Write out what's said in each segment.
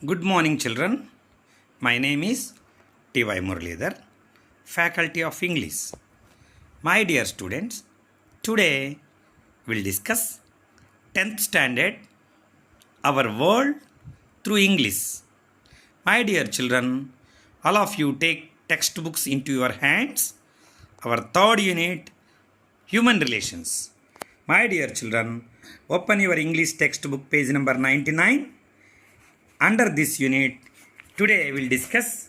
Good morning, children. My name is T.Y. Muralidhar, Faculty of English. My dear students, today we'll discuss 10th standard, our world through English. My dear children, all of you take textbooks into your hands. Our third unit, human relations. My dear children, open your English textbook page number 99. Under this unit, today we will discuss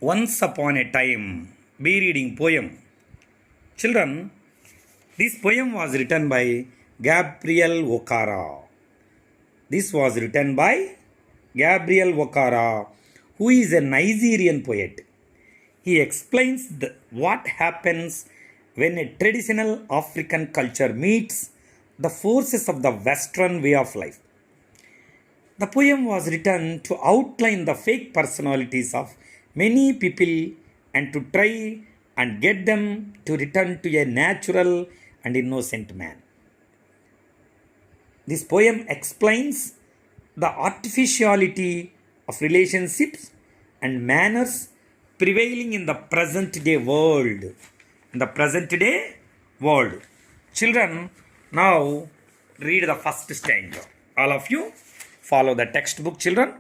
Once Upon a Time. Be reading poem. Children, this poem was written by Gabriel Okara. This was written by Gabriel Okara, who is a Nigerian poet. He explains what happens when a traditional African culture meets the forces of the Western way of life. The poem was written to outline the fake personalities of many people and to try and get them to return to a natural and innocent man. This poem explains the artificiality of relationships and manners prevailing in the present day world. Children, now read the first stanza. All of you follow the textbook, children.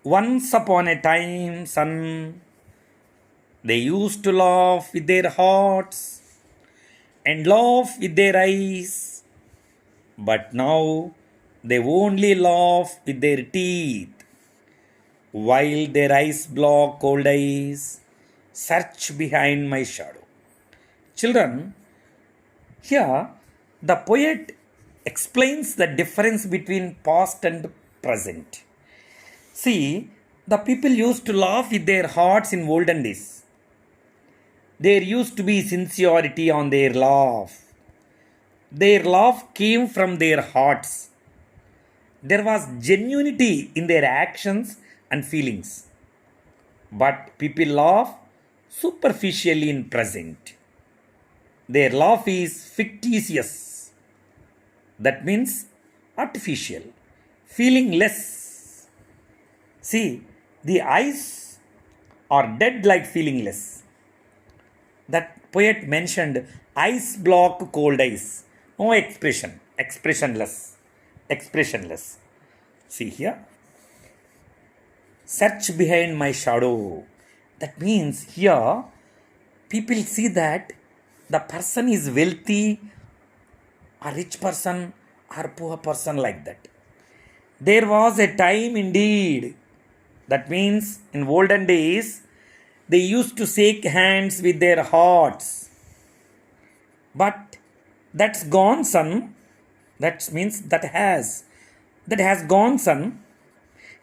Once upon a time, son, they used to laugh with their hearts and laugh with their eyes. But now they only laugh with their teeth, while their eyes block cold eyes, search behind my shadow. Children, here the poet explains the difference between past and present. See, the people used to laugh with their hearts in olden days. There used to be sincerity on their laugh. Their laugh came from their hearts. There was genuinity in their actions and feelings. But people laugh superficially in present. Their laugh is fictitious. That means artificial, feeling less. See, the eyes are dead like feeling less. That poet mentioned eyes block cold eyes. No expression, expressionless. See here. Search behind my shadow. That means here people see that the person is wealthy, a rich person or poor person, like that. There was a time indeed. That means in olden days, they used to shake hands with their hearts. But that's gone, son. That means that has gone, son.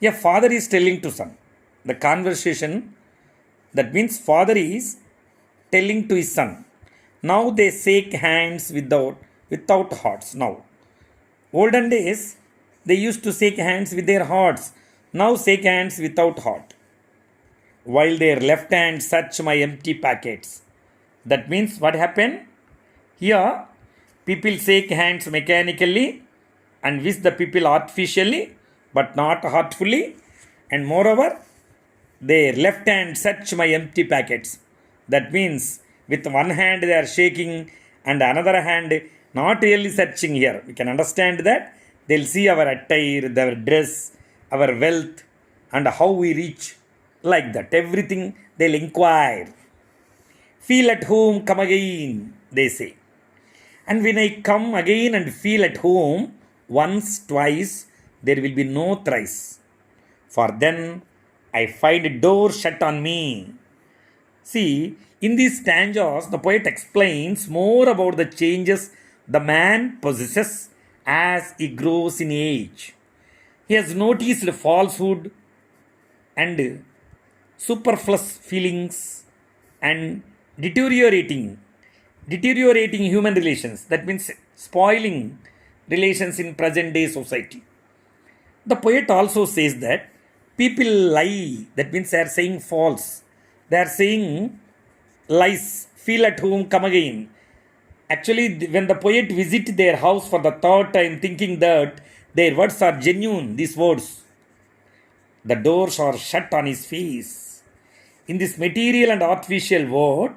A father is telling to son. The conversation, that means father is telling to his son. Now they shake hands without hearts now. Olden days, they used to shake hands with their hearts. Now shake hands without heart. While their left hand search my empty packets. That means what happened? Here, people shake hands mechanically and wish the people artificially, but not heartfully. And moreover, their left hand search my empty packets. That means with one hand they are shaking and another hand not really searching here. We can understand that. They'll see our attire, our dress, our wealth, and how we reach. Like that. Everything they'll inquire. Feel at home, come again, they say. And when I come again and feel at home, once, twice, there will be no thrice. For then I find a door shut on me. See, in these stanzas, the poet explains more about the changes the man possesses as he grows in age. He has noticed falsehood and superfluous feelings and deteriorating human relations. That means spoiling relations in present day society. The poet also says that people lie. That means they are saying false. They are saying lies. Feel at home, come again. Actually, when the poet visits their house for the third time, thinking that their words are genuine, these words, The doors are shut on his face. In this material and artificial world,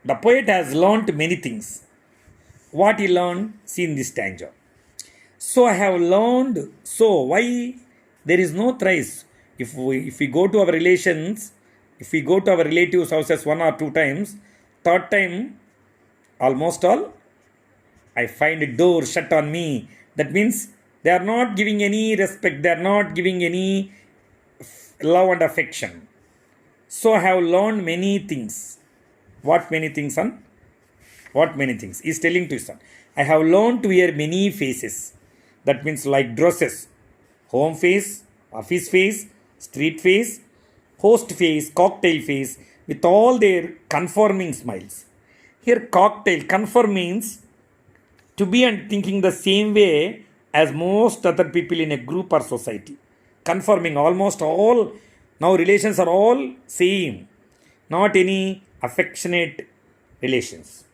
the poet has learnt many things. What he learned, see in this stanza. So I have learned. So why there is no thrice? If we go to our relations, if we go to our relatives' houses one or two times, third time, almost all, I find a door shut on me. That means they are not giving any respect, they are not giving any love and affection. So I have learned many things. What many things, son? What many things? He is telling to his son. I have learned to wear many faces. That means like dresses. Home face, office face, street face, host face, cocktail face, with all their conforming smiles. Here cocktail, conform means to be and thinking the same way as most other people in a group or society. Conforming, almost all, now relations are all same. Not any affectionate relations.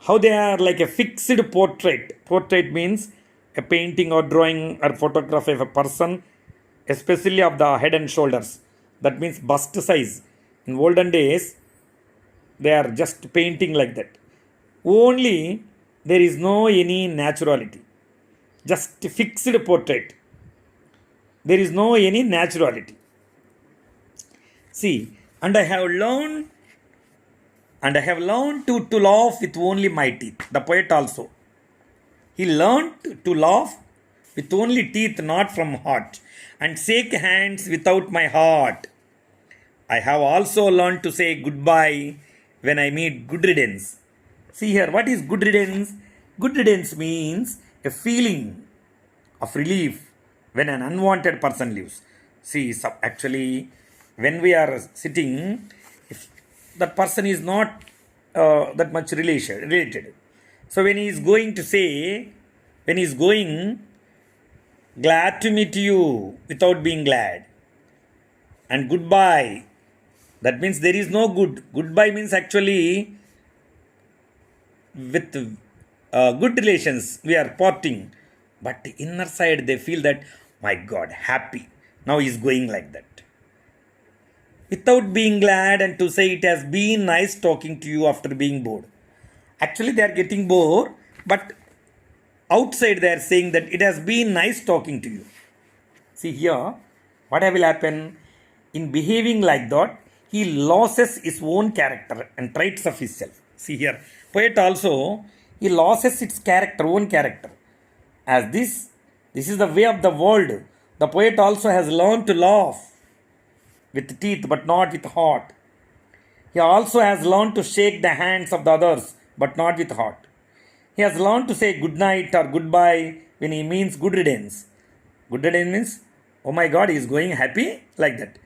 How they are like a fixed portrait. Portrait means a painting or drawing or photograph of a person, especially of the head and shoulders. That means bust size. In olden days, they are just painting like that. Only there is no any naturality. Just fixed portrait. There is no any naturality. See, and I have learned to laugh with only my teeth. The poet also. He learned to laugh with only teeth, not from heart, and shake hands without my heart. I have also learned to say goodbye when I meet good riddance. See here, what is good riddance? Good riddance means a feeling of relief when an unwanted person leaves. See, actually, when we are sitting, if that person is not that much related. So when he is going to say, when he is going, glad to meet you without being glad. And goodbye, that means there is no good. Goodbye means actually with good relations we are parting. But inner side they feel that, my God, happy. Now he is going like that. Without being glad, and to say it has been nice talking to you after being bored. Actually they are getting bored, but outside they are saying that it has been nice talking to you. See here, what will happen? In behaving like that, he loses his own character and traits of himself. See here, poet also, he loses its character, own character. As this is the way of the world. The poet also has learned to laugh with teeth but not with heart. He also has learned to shake the hands of the others but not with heart. He has learned to say good night or goodbye when he means good riddance. Good riddance means, oh my God, he is going happy, like that.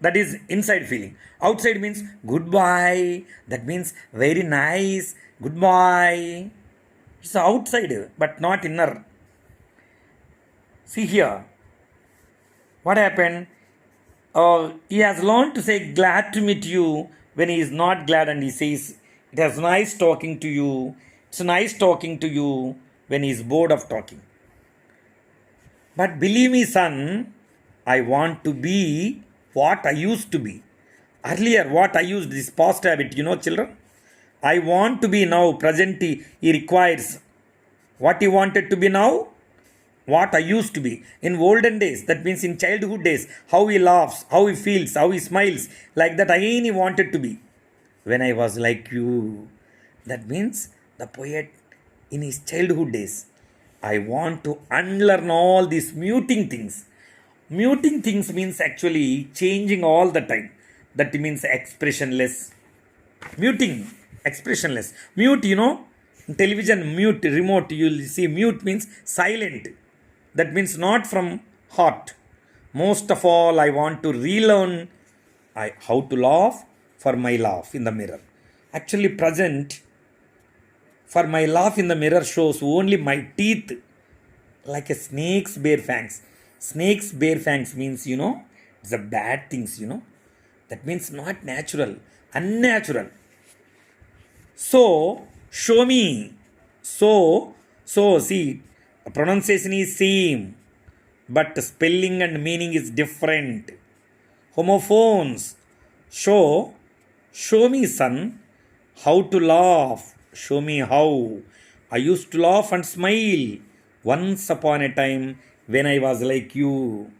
That is inside feeling. Outside means goodbye. That means very nice. Goodbye. It's outside but not inner. See here. What happened? He has learned to say glad to meet you when he is not glad, and he says it was nice talking to you. It's nice talking to you when he is bored of talking. But believe me, son, I want to be what I used to be. Earlier, what I used, this past habit, children. I want to be now, present, he requires. What he wanted to be now? What I used to be. In olden days, that means in childhood days, how he laughs, how he feels, how he smiles, like that again he wanted to be. When I was like you. That means the poet in his childhood days, I want to unlearn all these muting things. Muting things means actually changing all the time. That means expressionless. Muting, expressionless. Mute, television mute, remote, you will see mute means silent. That means not from heart. Most of all, I want to relearn how to laugh for my laugh in the mirror. Actually, present for my laugh in the mirror shows only my teeth like a snake's bare fangs. Snake's bare fangs means, it's a bad things, That means not natural, unnatural. So, show me. So, see, pronunciation is same. but spelling and meaning is different. Homophones. Show me, son, how to laugh. Show me how. I used to laugh and smile once upon a time when I was like you.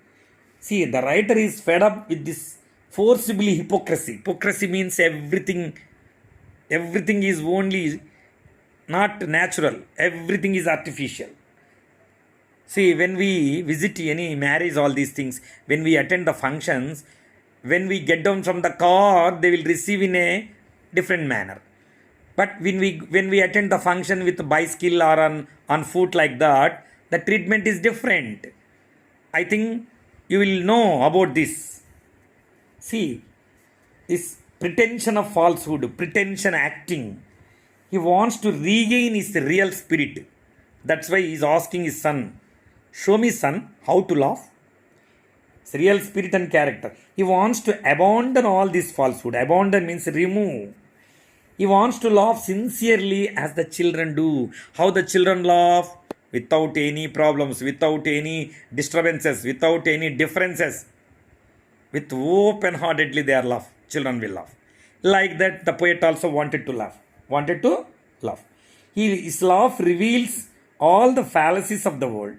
See, the writer is fed up with this forcibly hypocrisy. Hypocrisy means everything is only not natural, everything is artificial. See, when we visit any marriage, all these things, when we attend the functions, when we get down from the car, they will receive in a different manner. But when we attend the function with bicycle or on foot like that, the treatment is different. I think you will know about this. See, this pretension of falsehood, pretension acting. He wants to regain his real spirit. That's why he's asking his son, show me, son, how to laugh. It's real spirit and character. He wants to abandon all this falsehood. Abandon means remove. He wants to laugh sincerely as the children do. How the children laugh? Without any problems, without any disturbances, without any differences. With open-heartedly they are laugh. Children will laugh. Like that, the poet also wanted to laugh. Wanted to laugh. His laugh reveals all the fallacies of the world.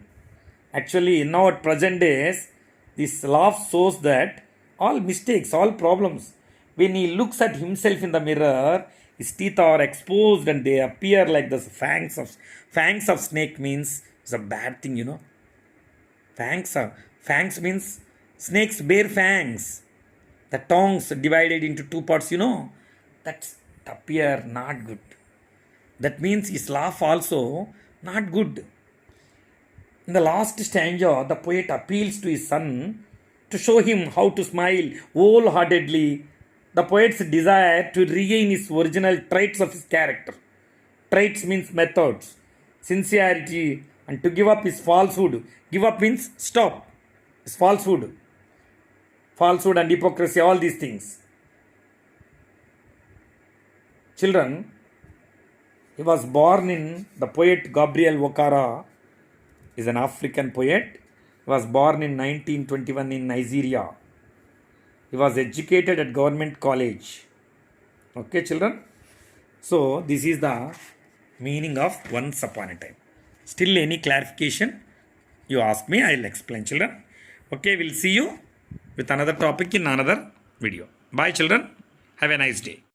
Actually, in our present days, this laugh shows that all mistakes, all problems. When he looks at himself in the mirror, his teeth are exposed and they appear like the fangs of snake means it's a bad thing, you know. Fangs means snakes bear fangs. The tongues divided into two parts, you know. That's appear not good. That means his laugh also not good. In the last stanza, the poet appeals to his son to show him how to smile wholeheartedly. The poet's desire to regain his original traits of his character. Traits means methods, sincerity, and to give up his falsehood. Give up means stop. His falsehood. Falsehood and hypocrisy, all these things. Children, he was born in, the poet Gabriel Okara is an African poet. He was born in 1921 in Nigeria. He was educated at government college. Okay, children? So, this is the meaning of once upon a time. Still any clarification? You ask me, I will explain, children. Okay, we'll see you with another topic in another video. Bye, children. Have a nice day.